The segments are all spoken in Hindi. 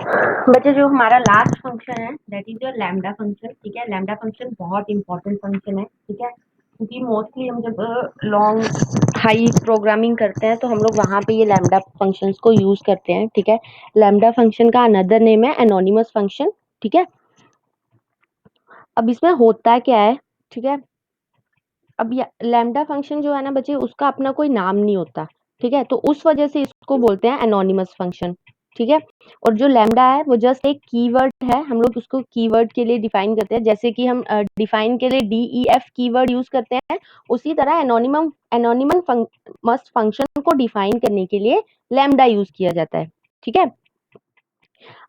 बच्चे जो हमारा लास्ट फंक्शन है that is your lambda function. ठीक है, लैम्डा फंक्शन बहुत इंपॉर्टेंट फंक्शन है। ठीक है, क्योंकि मोस्टली हम जब लॉन्ग हाई प्रोग्रामिंग करते हैं तो हम लोग वहाँ पे ये लैम्डा फंक्शंस को यूज करते हैं। ठीक है, लैम्डा फंक्शन का अनदर नेम है एनोनिमस फंक्शन। ठीक है, अब इसमें होता क्या है, ठीक है, अब लैम्डा फंक्शन जो है ना बच्चे, उसका अपना कोई नाम नहीं होता। ठीक है, तो उस वजह से इसको बोलते हैं एनोनिमस फंक्शन। ठीक है, और जो लैम्डा है वो जस्ट एक कीवर्ड है, हम लोग उसको कीवर्ड के लिए डिफाइन करते हैं, जैसे कि हम डिफाइन के लिए DEF कीवर्ड यूज करते हैं, उसी तरह एनोनिमस फंक्शन को डिफाइन करने के लिए लैम्डा यूज किया जाता है। ठीक है,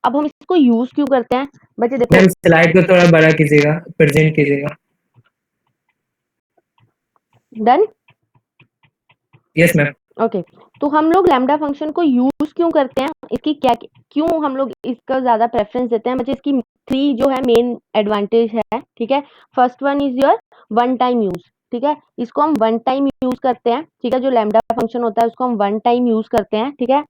अब हम इसको यूज क्यों करते हैं बच्चे, देखो मैम स्लाइड को थोड़ा बड़ा कीजिएगा, प्रेजेंट कीजिएगा। डन। Yes ma'am. ओके, तो हम लोग लैम्डा फंक्शन को यूज क्यों करते हैं, इसकी क्या क्यों हम लोग इसका ज्यादा प्रेफरेंस देते हैं बच्चे, इसकी 3 जो है मेन एडवांटेज है। ठीक है, first one is your one time use. ठीक है, इसको हम वन टाइम यूज करते हैं। ठीक है, जो लैम्डा फंक्शन होता है उसको हम वन टाइम यूज करते हैं। ठीक है,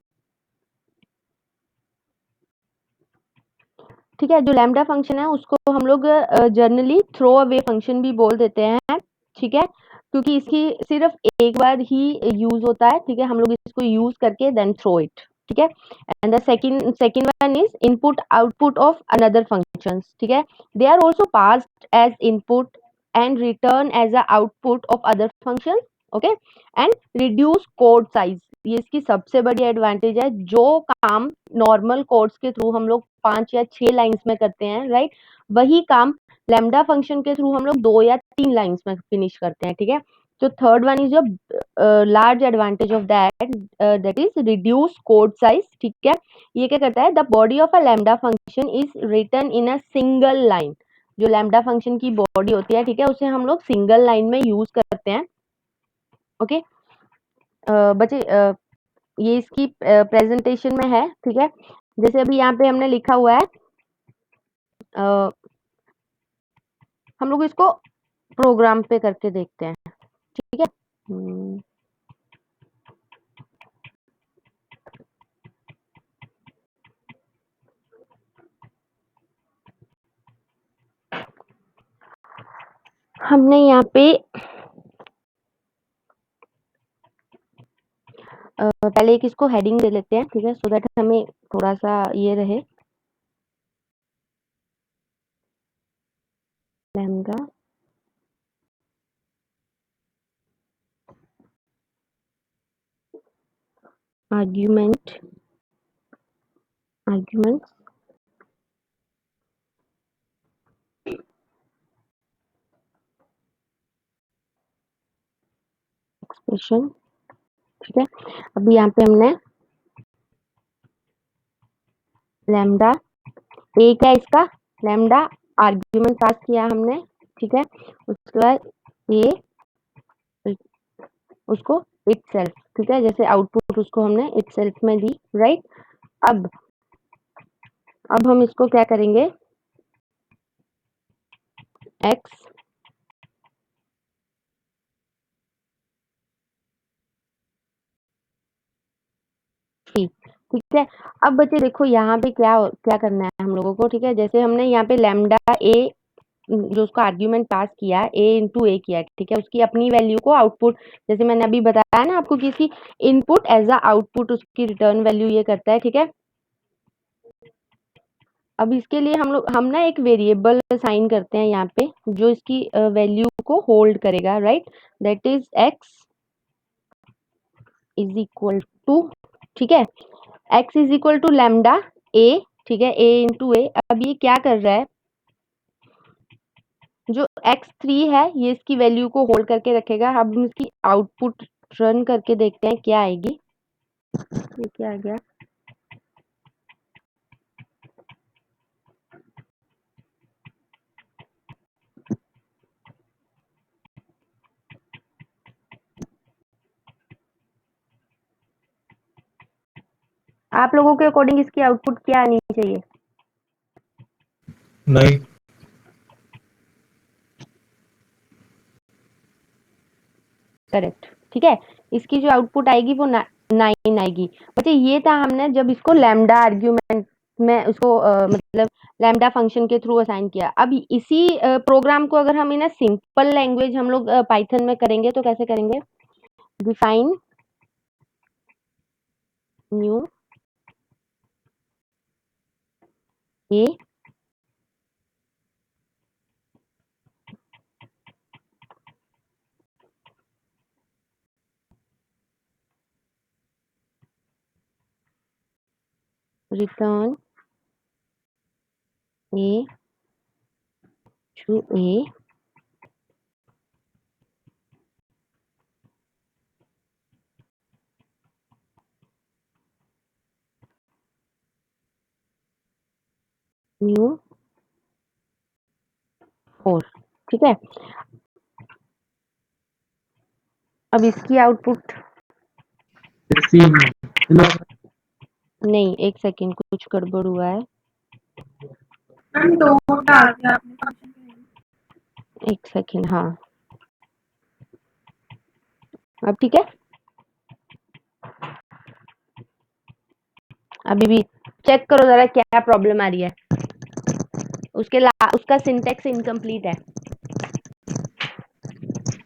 ठीक है, जो लैम्डा फंक्शन है उसको हम लोग जनरली थ्रो अवे फंक्शन भी बोल देते हैं। ठीक है, क्योंकि इसकी सिर्फ एक बार ही यूज होता है। ठीक है, हम लोग इसको यूज करके देन थ्रो इट। ठीक है, and the second one is input output of another functions. ठीक है, they are also passed as input and return as a output of other functions. Okay, and reduce code size, ये इसकी सबसे बड़ी एडवांटेज है। जो काम नॉर्मल कोड्स के थ्रू हम लोग 5 या 6 लाइंस में करते हैं, राइट, वही काम लैम्डा फंक्शन के थ्रू हम लोग 2 या 3 लाइंस में फिनिश करते हैं। ठीक है, तो third one is your large advantage of that is reduce code size. ठीक है, ये क्या करता है, the body of a lambda function is written in a single line. जो लैम्डा फंक्शन की बॉडी होती है, ठीक है, उसे हम लोग सिंगल लाइन में यूज करते हैं। ओके, बच्चे ये इसकी प्रेजेंटेशन में है। ठीक है, जैसे अभी यहाँ पे हमने लिखा हुआ है, हम लोग इसको प्रोग्राम पे करके देखते हैं। ठीक है, हमने यहाँ पे पहले एक इसको हेडिंग दे लेते हैं। ठीक है, सो दैट हमें थोड़ा सा ये रहे, लैम्डा आर्ग्यूमेंट्स एक्सप्रेशन। ठीक है, अभी यहाँ पे हमने लैम्डा ए क्या इसका, लैम्डा आर्ग्यूमेंट पास किया हमने। ठीक है, उसके बाद ए उसको इटसेल्फ। ठीक है, जैसे आउटपुट उसको हमने इटसेल्फ में दी, राइट। अब हम इसको क्या करेंगे, एक्स ठीक है, अब बच्चे देखो यहाँ पे क्या क्या करना है हम लोगों को। ठीक है, जैसे हमने यहाँ पे लैम्डा ए जो उसका आर्ग्यूमेंट पास किया, ए इंटू ए किया। ठीक है, उसकी अपनी वैल्यू को आउटपुट, जैसे मैंने अभी बताया ना आपको कि इसकी इनपुट एज अ आउटपुट उसकी रिटर्न वैल्यू ये करता है। ठीक है, अब इसके लिए हम ना एक वेरिएबल साइन करते हैं यहाँ पे, जो इसकी वैल्यू को होल्ड करेगा, right, that is x is equal to, ठीक है, x is equal to lambda a. ठीक है, ए इंटू ए। अब ये क्या कर रहा है, जो x3 है ये इसकी वैल्यू को होल्ड करके रखेगा। अब हम इसकी आउटपुट रन करके देखते हैं क्या आएगी। ये क्या आ गया, आप लोगों के अकॉर्डिंग इसकी आउटपुट क्या आनी चाहिए? नहीं। करेक्ट। ठीक है, इसकी जो आउटपुट आएगी वो 9 आएगी। बच्चे ये था हमने जब इसको लैम्डा आर्ग्यूमेंट मैं उसको मतलब लैम्ब्डा फंक्शन के थ्रू असाइन किया। अब इसी प्रोग्राम को अगर हम इन अ सिंपल लैंग्वेज हम लोग पाइथन में करेंगे तो कैसे करेंगे? Define new A return A to A new 4। ठीक है? अब इसकी आउटपुट नहीं, 1 सेकंड कुछ गड़बड़ हुआ है। मैम 2 डाल दिया आपने फंक्शन के लिए। 1 सेकंड हाँ। अब ठीक है? अभी भी चेक करो ज़रा क्या प्रॉब्लम आ रही है। उसका सिंटैक्स इनकम्प्लीट है।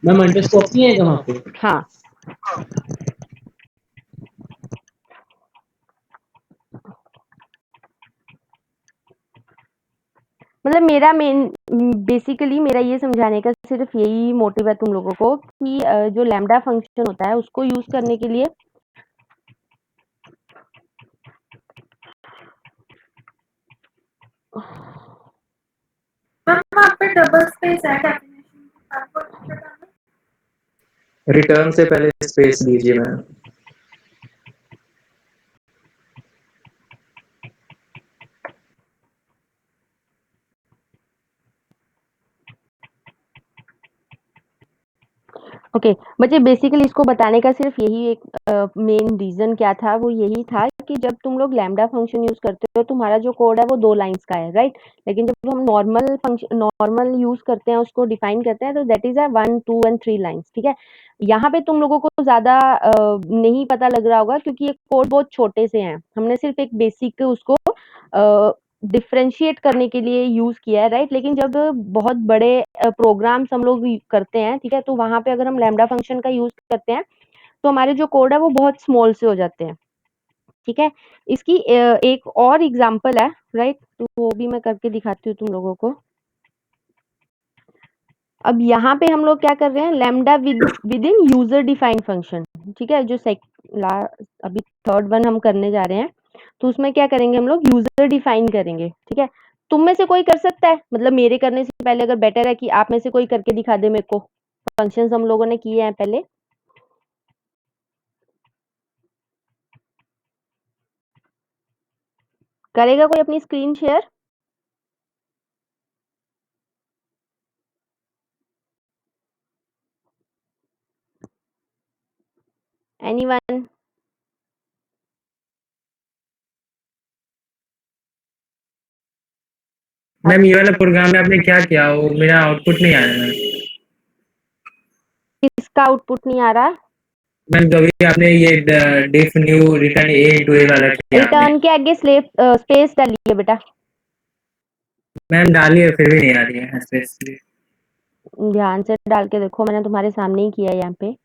मैम अंडरस्कोप नहीं आएगा वहाँ पे? हाँ। मतलब मेरा बेसिकली मेरा ये समझाने का सिर्फ यही मोटिव है तुम लोगों को कि जो लैम्ब्डा फंक्शन होता है उसको यूज करने के लिए मैम वहाँ पे डबल स्पेस है डेफिनेशन के साथ, वो किससे डालना? रिटर्न से पहले स्पेस दीजिए मैम। ओके बच्चे बेसिकली इसको बताने का सिर्फ यही एक मेन रीजन क्या था, वो यही था कि जब तुम लोग लैम्ब्डा फंक्शन यूज करते हो तुम्हारा जो कोड है वो 2 लाइंस का है, राइट? लेकिन जब हम नॉर्मल यूज करते हैं उसको डिफाइन करते हैं तो that is a 1 2 and 3 lines. ठीक है? यहाँ पे तुम लोगों को ज्यादा नहीं पता लग रहा होगा क्योंकि ये कोड बहुत छोटे से हैं। हमने सिर्फ एक बेसिक उसको डिफरेंशिएट करने के लिए यूज किया है, राइट? लेकिन जब बहुत बड़े प्रोग्राम्स हम लोग करते हैं, ठीक है, तो वहां पे अगर हम लैम्ब्डा फंक्शन का यूज करते हैं तो हमारे जो कोड है वो बहुत स्मॉल से हो जाते हैं। ठीक है? इसकी एक और एग्जांपल है, राइट? तो वो भी मैं करके दिखाती हूँ तुम लोगों को। अब यहाँ पे हम लोग क्या कर रहे हैं, lambda with in user defined function. ठीक है? जो अभी थर्ड वन हम करने जा रहे हैं तो उसमें क्या करेंगे, हम लोग यूजर डिफाइन करेंगे। ठीक है? तुम में से कोई कर सकता है, मतलब मेरे करने से पहले अगर बेटर है कि आप में से कोई करके दिखा दे मेरे को। फंक्शंस हम लोगों ने किए हैं पहले। करेगा कोई अपनी स्क्रीन शेयर? एनीवन? मैम ये वाला प्रोग्राम में आपने क्या किया, वो मेरा आउटपुट नहीं आया मैम। किसका आउटपुट नहीं आ रहा? मैम जो भी आपने ये डिफ न्यू रिटर्न ए इनटू ए वाला किया आपने। रिटर्न के आगे स्पेस डालिए बेटा। मैम डालिए फिर भी नहीं आ रही है स्पेस। ध्यान से डाल के देखो, मैंने तुम्हारे सामने ही किया है यहाँ पे।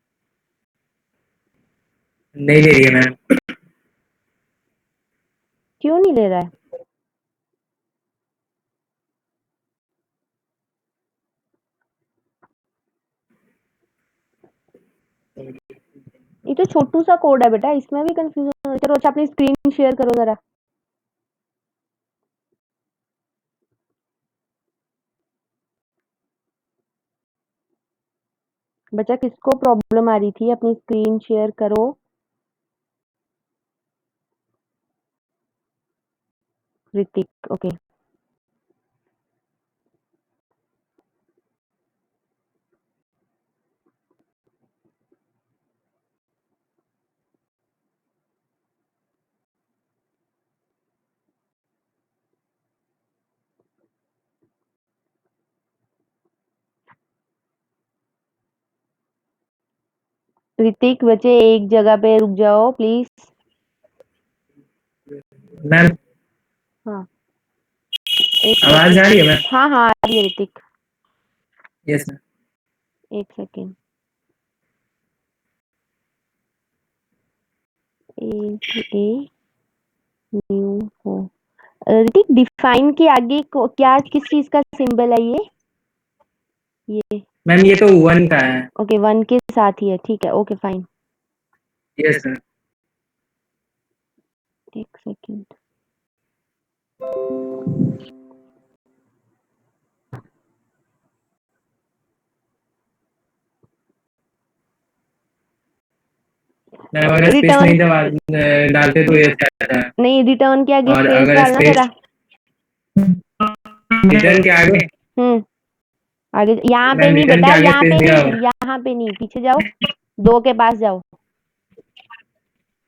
नहीं ले रही है मैम। क्यों नहीं ले रहा है? ये तो छोटू सा कोड है बेटा, इसमें भी कंफ्यूजन। चलो अच्छा अपनी स्क्रीन शेयर करो जरा। बच्चा किसको प्रॉब्लम आ रही थी, अपनी स्क्रीन शेयर करो। ऋतिक, ओके। ऋतिक बच्चे एक जगह पे रुक जाओ प्लीज। मैम हाँ एक आवाज आ रही है मैम? हाँ हाँ आ रही है ऋतिक, यस मैम। एक सेकेंड। ए न्यू हो ऋतिक, डिफाइन के आगे क्या किस चीज का सिंबल है ये मैम ये तो 1 का है। ओके 1 के साथ ही है, ठीक है, ओके फाइन। Yes ma'am. एक सेकेंड। मैम अगर स्पेस रिटर्न नहीं डालते तो ये अच्छा था। नहीं, रिटर्न के आगे और स्पेस अगर डालना स्पेस जरा। रिटर्न के आगे, आगे यहाँ पे मैम नहीं रिटर्न बेटा, के आगे यहाँ स्पेस पे दिया नहीं, हुआ है। यहाँ पे नहीं, पीछे जाओ, 2 के पास जाओ,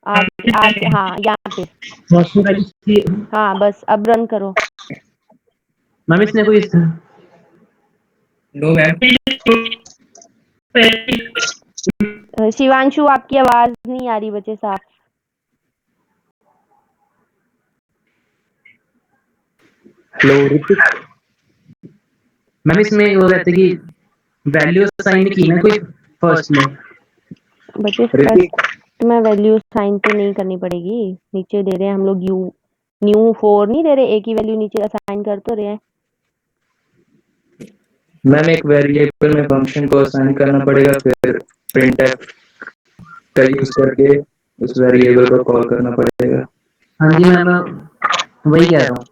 आगे आगे, हाँ यहाँ पे, वॉशरूम रजिस्ट्री। हाँ बस अब रन करो। मैम इसने कोई नो मैम। शिवांशु आपकी आवाज नहीं आ रही बच्चे साफ। हेलो ऋतिक, मैम इसमें वो रहते कि वैल्यू असाइन की ना कोई फर्स्ट में। बच्चे ऋतिक फर्स्ट में वैल्यू साइन तो नहीं करनी पड़ेगी, नीचे दे रहे हैं हम लोग यू न्यू 4 नहीं दे रहे, एक ही वैल्यू नीचे असाइन कर तो रहे हैं। मैम एक वेरिएबल में फंक्शन को असाइन करना पड़ेगा, फिर printf का यूज करके उस वेरिएबल को कॉल करना पड़ेगा। हाँ जी मैम, वही कह रहा हूँ।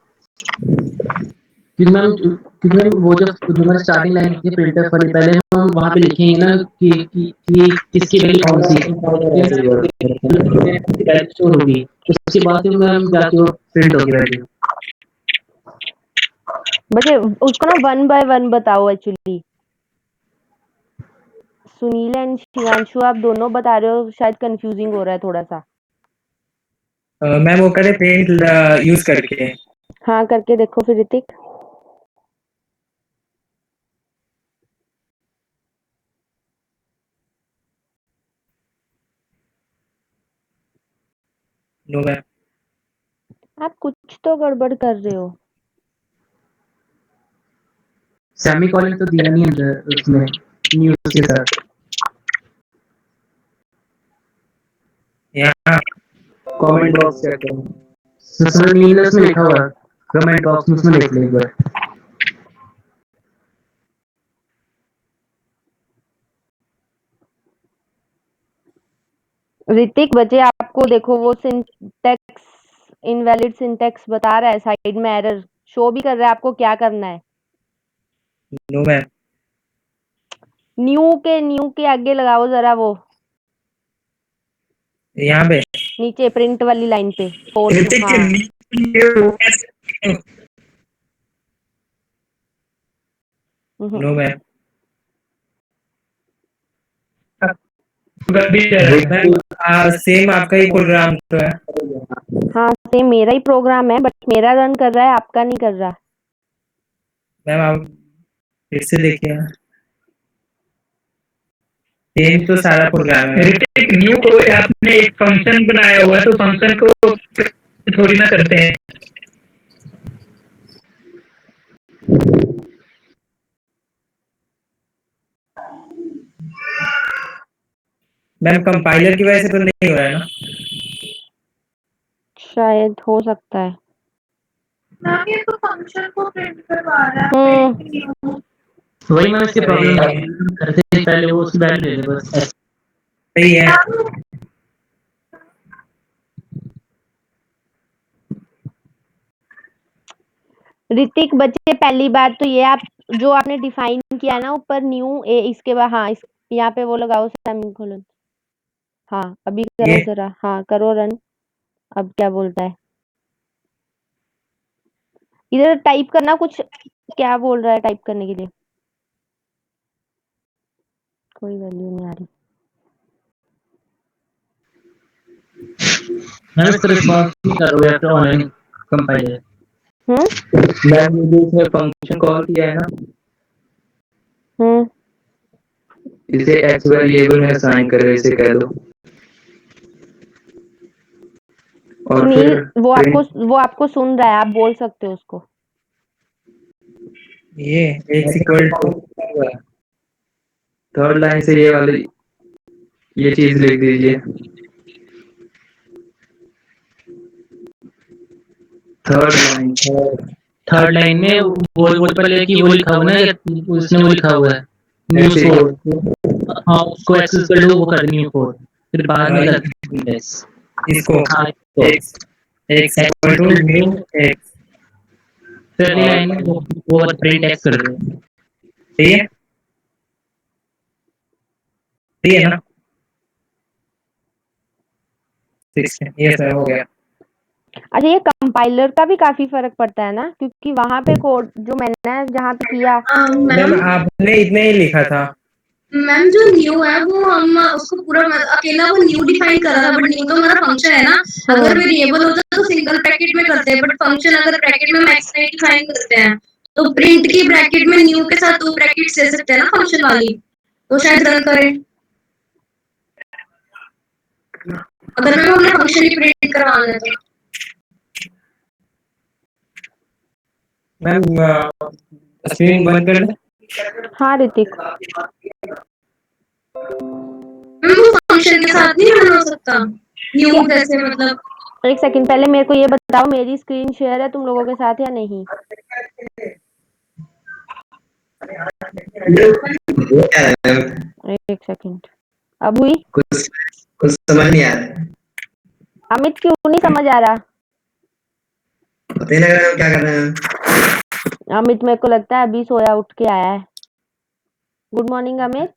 क्योंकि मैम वो जो हमारी स्टार्टिंग लाइन थी प्रिंटर वाली, पहले हम वहाँ पे लिखेंगे ना कि किसकी वैल्यू कौन सी स्टोर होगी, उसके बाद फिर मैम जाके वो प्रिंट होगी वैल्यू। बच्चे उसको ना 1 बाय 1 बताओ एक्चुअली। सुनील एंड शिवांशु आप दोनों बता रहे हो, शायद कंफ्यूजिंग हो रहा है थोड़ा सा। मैम वो करे प्रिंट यूज करके। हाँ करके देखो फिर ऋतिक। No ma'am. आप कुछ तो गड़बड़ कर रहे हो। सेमीकोलन तो दिया नहीं अंदर उसमें न्यूज़ के साथ। यहाँ कमेंट बॉक्स चेक करो। सुनील ने उसमें लिखा होगा कमेंट बॉक्स में, उसमें लिख लो एक बार। ऋतिक बच्चे आपको देखो वो सिंटैक्स इनवैलिड सिंटैक्स बता रहा है, साइड में एरर शो भी कर रहा है, आपको क्या करना है। No ma'am. न्यू के आगे लगाओ जरा वो यहाँ पे नीचे प्रिंट वाली लाइन पे 4 ऋतिक के हाँ नीचे वो कैसे? No ma'am. मैम सेम आपका ही प्रोग्राम तो है। हाँ सेम मेरा ही प्रोग्राम है, बट मेरा रन कर रहा है, आपका नहीं कर रहा। मैम आप फिर से देखिए, सेम तो सारा प्रोग्राम है। ऋतिक न्यू को आपने एक फंक्शन बनाया हुआ है, तो फंक्शन को थोड़ी ना करते हैं। मैम कंपाइलर की वजह से तो नहीं हो रहा है ना? शायद हो सकता है। मैम ये तो फंक्शन को प्रिंट करवा रहा है, print new। वही मैम इसकी अरे प्रॉब्लम करते हैं, पहले वो उसकी वैल्यू दे दे बस। सही है। ऋतिक बच्चे पहली बात तो ये आप जो आपने डिफाइन किया ना ऊपर न्यू ए इसके बाद हाँ यहाँ पे वो लगाओ सेमीकोलन। हाँ अभी करो ये जरा, हाँ करो रन। अब क्या बोलता है इधर टाइप करना कुछ, क्या बोल रहा है टाइप करने के लिए, कोई वैल्यू नहीं आ रही। मैम इसका रिस्पॉन्स नहीं कर रहा है आफ्टर ऑनलाइन कंपाइलर। मैम ये जो इसने फंक्शन कॉल किया है ना, हम्म इसे एक्स वेरिएबल में असाइन करे, इसे कह दो। और सुनील फिर वो आपको सुन रहा है, आप बोल सकते हो उसको। ये x equal to third line से ये वाली ये चीज लिख दीजिए। थर्ड लाइन में वो पहले की वो लिखा हुआ है ना, उसने वो लिखा हुआ है न्यू कोड। हाँ, उसको एक्सेस कर लो, वो कर न्यू कोड, फिर बाद में कर इसको हाँ x x equal to new x, फिर अगली लाइन में वो प्रिंट एक्स कर दो। ठीक है, ठीक है ना? 16 ये सर हो गया। अच्छा, ये कंपाइलर का भी काफ़ी फ़र्क पड़ता है ना? क्योंकि वहाँ पे कोड जो मैंने जहाँ पे किया मैम मैम आपने इतने ही लिखा था। मैम जो न्यू है वो हम उसको पूरा अकेला वो न्यू डिफाइन कर रहा था, बट न्यू तो हमारा फंक्शन है ना। अगर वेरिएबल होता तो सिंगल ब्रैकेट में करते हैं, बट फंक्शन अगर ब्रैकेट में मैक्स नहीं डिफाइन करते हैं तो प्रिंट की ब्रैकेट में न्यू के साथ दो ब्रैकेट्स दे सकते हैं ना फंक्शन वाली, तो शायद रन करे। अगर मैम हमने फंक्शन ही प्रिंट करवाना है तो मैम स्क्रीन बंद कर दे। हाँ, ऋतिक। मैम वो फंक्शन के साथ नहीं रन हो सकता न्यू कैसे, मतलब। एक सेकंड, पहले मेरे को ये बताओ, मेरी स्क्रीन शेयर है तुम लोगों के साथ या नहीं? एक सेकंड, अब हुई? कुछ समझ नहीं आ रहा। अमित क्यों नहीं समझ आ रहा? पता ही नहीं लग रहा है क्या कर रहे हैं। अमित मेरे को लगता है अभी सोया उठ के आया है। Good morning Amit.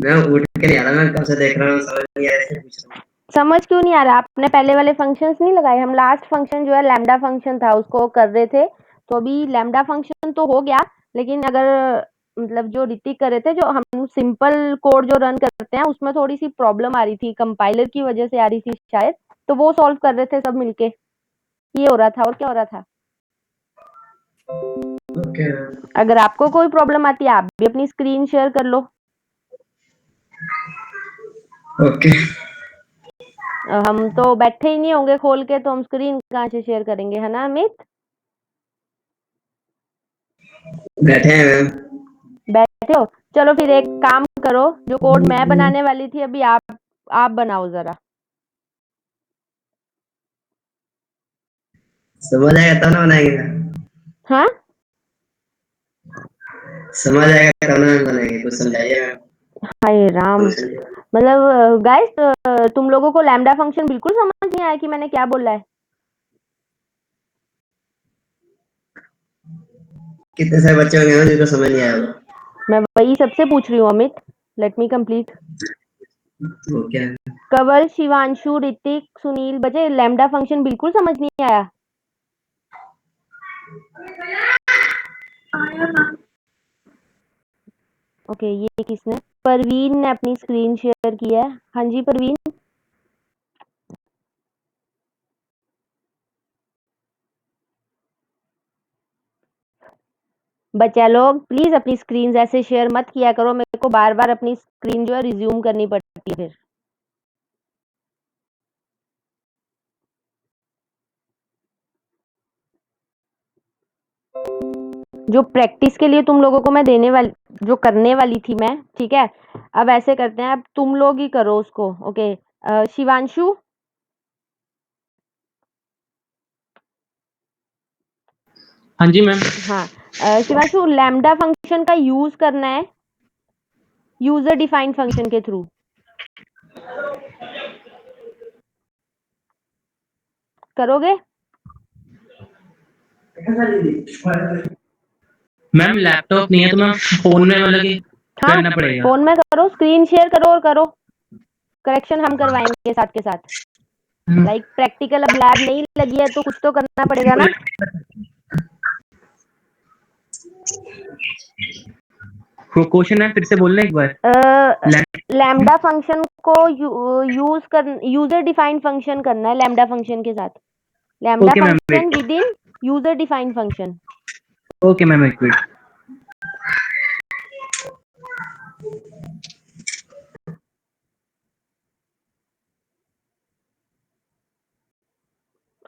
मैं उठ के नहीं आ रहा, मैं कब से देख रहा हूँ, समझ नहीं आ रहा है, पूछ रहा हूँ। समझ क्यों नहीं आ रहा? आपने पहले वाले फंक्शंस नहीं लगाए? हम लास्ट फंक्शन जो है लैम्डा फंक्शन था उसको कर रहे थे, तो अभी लैम्डा फंक्शन तो हो गया, लेकिन अगर मतलब जो ऋतिक कर रहे थे, जो हम सिंपल कोड जो रन करते हैं उसमें थोड़ी सी प्रॉब्लम आ रही थी, कंपाइलर की वजह से आ रही थी शायद, तो वो सॉल्व कर रहे थे सब मिलके। ये हो रहा था, और क्या हो रहा था? ओके अगर आपको कोई प्रॉब्लम आती है आप भी अपनी स्क्रीन शेयर कर लो। ओके। हम तो बैठे ही नहीं होंगे खोल के, तो हम स्क्रीन कहाँ से शेयर करेंगे, है ना अमित? बैठे हैं मैम। बैठे हो? चलो फिर एक काम करो, जो कोड मैं बनाने वाली थी अभी आप बनाओ जरा। समझ आएगा तब ना बनाएंगे। हाँ, समझ आएगा तब ना बनाएंगे, कुछ समझाइए मैम। हाय राम। मतलब गाइस, तुम लोगों को लैम्डा फंक्शन बिल्कुल समझ नहीं आया कि मैंने क्या बोला है? कितने सारे बच्चे होंगे ना जिनको समझ नहीं आया होगा। मैं वही सबसे पूछ रही हूँ अमित, लेट मी कंप्लीट। वो क्या है? कवल, शिवांशु, ऋतिक, सुनील बचे, लैम्डा फंक्शन बिल्कुल समझ नहीं आया? आया मैम। ओके, ये किसने? परवीन ने अपनी स्क्रीन शेयर की है। हाँ जी परवीन। बच्चा लोग प्लीज अपनी स्क्रीन ऐसे शेयर मत किया करो, मेरे को बार बार अपनी स्क्रीन जो है रिज्यूम करनी पड़ती है फिर। जो प्रैक्टिस के लिए तुम लोगों को मैं देने वाली, जो करने वाली थी मैं, ठीक है, अब ऐसे करते हैं, अब तुम लोग ही करो उसको। ओके, शिवांशु। हाँ जी मैम। हाँ, शिवांशु, लैम्डा फंक्शन का यूज करना है यूजर डिफाइंड फंक्शन के थ्रू। करोगे? मैम लैपटॉप नहीं है तो मैम फोन में मतलब कि हाँ, करना पड़ेगा। फोन में करो, स्क्रीन शेयर करो और करो, करेक्शन हम करवाएंगे साथ के साथ। लाइक प्रैक्टिकल अब लैब नहीं लगी है तो कुछ तो करना पड़ेगा ना। क्वेश्चन मैम फिर से बोलना एक बार। लैम्डा फंक्शन को यूजर डिफाइंड फंक्शन करना है लैम्डा फंक्शन के साथ। Lambda okay ma'am, function wait. Within user defined function. Okay ma'am, एक मिनट।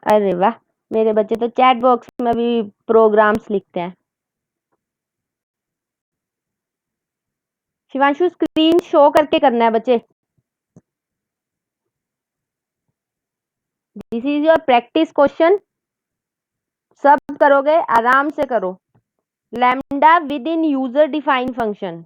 अरे वाह! मेरे बच्चे तो चैट बॉक्स में भी प्रोग्राम्स लिखते हैं। शिवांशु स्क्रीन शो करके करना है बच्चे। This is your practice question. सब करोगे आराम से करो। Lambda with in user define function.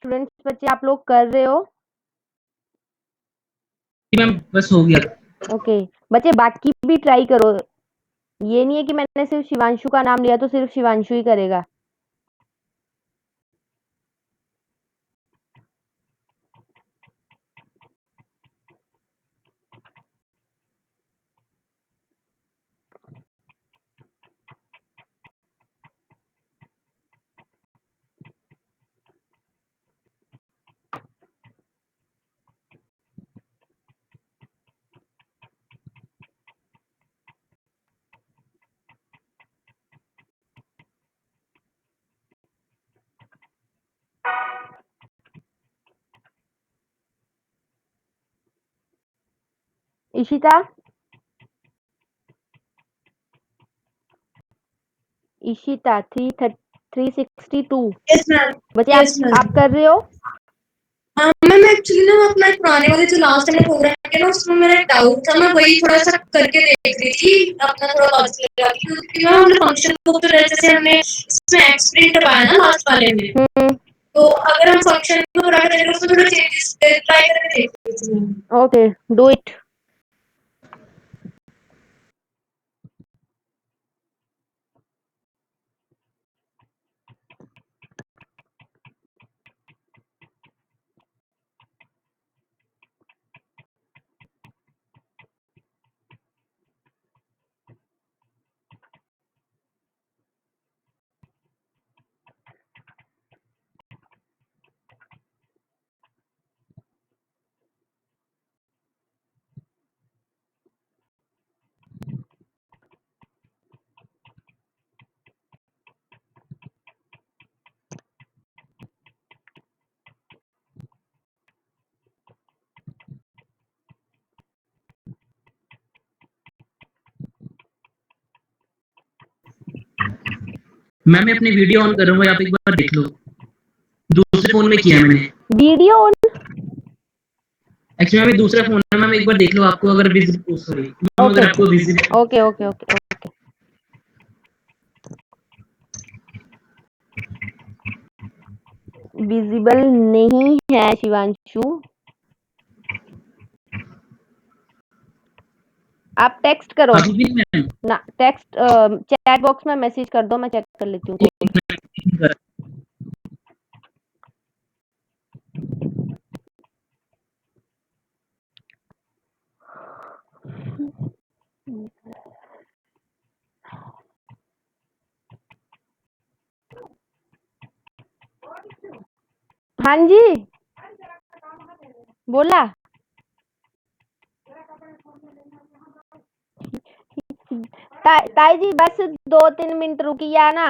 Students बच्चे आप लोग कर रहे हो? मैम बस हो गया। ओके बच्चे बाकी भी ट्राई करो। ये नहीं है कि मैंने सिर्फ शिवांशु का नाम लिया तो सिर्फ शिवांशु ही करेगा। Ishita Ishita 362 yes ma'am. बच्चे यस मैम। आप कर रहे हो? मैम एक्चुअली ना अपना एक पुराने वाले जो लास्ट टाइम प्रोग्राम किया ना उसमें मेरा एक डाउट था, मैं वही थोड़ा सा करके देख रही थी अपना थोड़ा लॉजिक लगा के, क्योंकि मैम हमने फंक्शन को तो जैसे हमने इसमें एक्सप्लेन करवाया ना लास्ट वाले में, तो अगर हम फंक्शन को थोड़ा करेंगे उसमें थोड़ा चेंजेस ट्राई करके देख रही थी। Okay do it. मैम मैं अपनी वीडियो ऑन कर रहा हूँ, आप एक बार देख लो। दूसरे फोन में किया है मैंने। Video on? एक्चुअली मैम दूसरा फोन है मैम, एक बार देख लो आपको अगर विजिबल, सॉरी मैम ओके अगर आपको visible. Okay okay okay okay visible नहीं है शिवांशु। आप टेक्स्ट करो अभी भी मैम ना, टेक्स्ट चैट बॉक्स में मैसेज कर दो, मैं चेक कर लेती हूँ कोड। हाँ जी, बोला। ताई जी बस 2-3 मिनट रुकिए ना,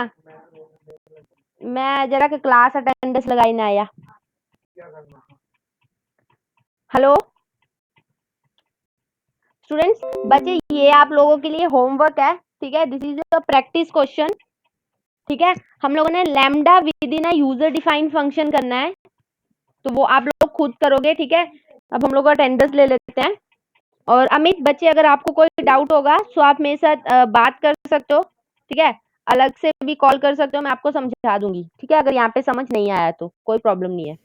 मैं जरा के क्लास अटेंडेंस लगाई ना आया। हेलो स्टूडेंट्स, बच्चे ये आप लोगों के लिए होमवर्क है, ठीक है। This is a practice question, ठीक है। हम लोगों ने lambda with in a user defined function करना है, तो वो आप लोग खुद करोगे, ठीक है। अब हम लोग अटेंडेंस ले लेते हैं। और अमित बच्चे, अगर आपको कोई डाउट होगा तो आप मेरे साथ बात कर सकते हो, ठीक है। अलग से भी कॉल कर सकते हो, मैं आपको समझा दूंगी, ठीक है। अगर यहाँ पे समझ नहीं आया तो कोई प्रॉब्लम नहीं है।